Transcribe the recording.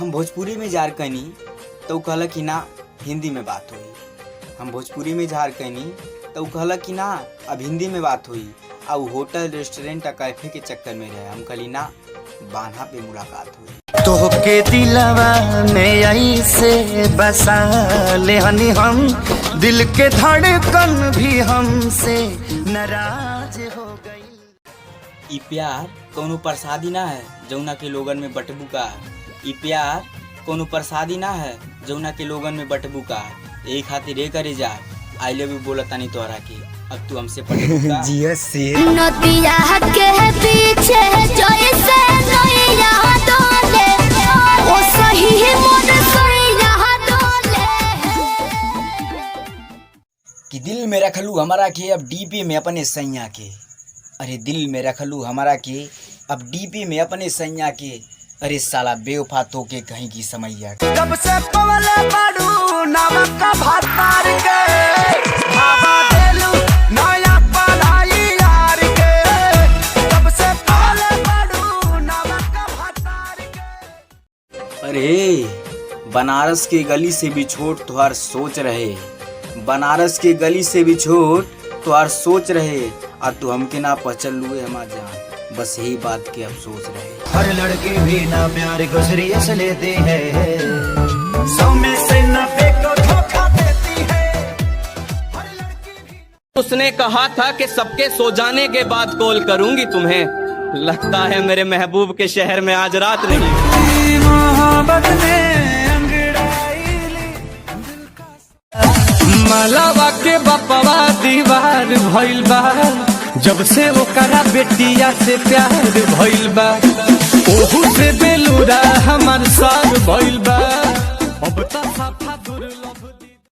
हम भोजपुरी में जार कनी तो कहला कि ना हिंदी में बात हुई। हम भोजपुरी में जार कनी तो कहला कि ना अब हिंदी में बात हुई। अब होटल रेस्टोरेंट कैफे के चक्कर में रहे। हम कहली ना बान्हा पे मुलाकात हुई। तोहके दिलवा में ऐसे बसा ले हनी हम, दिल के धड़कन भी हमसे नाराज हो गई। ई प्यार कोनो प्रसादी ना है जौना के लोगन में बटबू का। ई प्यार कोनो प्रसादी ना है जौना के लोगन में बटबू का। यही खातिर ये करे जा आई लव यू बोला तानी तोहरा के। अब तू हमसे पटबू जिया से नदिया के पीछे जैसे नैया डोले ओ सही मन सैया डोले। कि दिल में रखलू हमारा के अब डीपी में अपने सैया के। अरे दिल में रखलू हमारा के अब डीपी में अपने सैया के। अरे साला बेवफा तो के कहीं की समैया के। जब से पवले बाडू नमक का भातार के भावा देलू नया पढ़ाई यार के। जब से पवले बाडू नमक का भातार के। अरे बनारस के गली से भी छोट तुहार सोच रहे। बनारस के गली से भी छोट तुहार सोच रहे। और तू हमके ना पचल लुए हमार जान, बस यही बात के अफसोस रहे। हर लड़की भी ना प्यार को सीरियस लेती है, 100 में से 90 को धोखा देती है। हर लड़की भी उसने कहा था कि सबके सो जाने के बाद कॉल करूंगी तुम्हें। लगता है मेरे महबूब के शहर में आज रात नहीं। मोहब्बत में मलावा के बपवा दीवार भइल बा, जब से ओकरा बेटिया से प्यार भइल बा। ओहू से बेलूरा हमार सार भइल बा। अब तो साफा दुर्लभ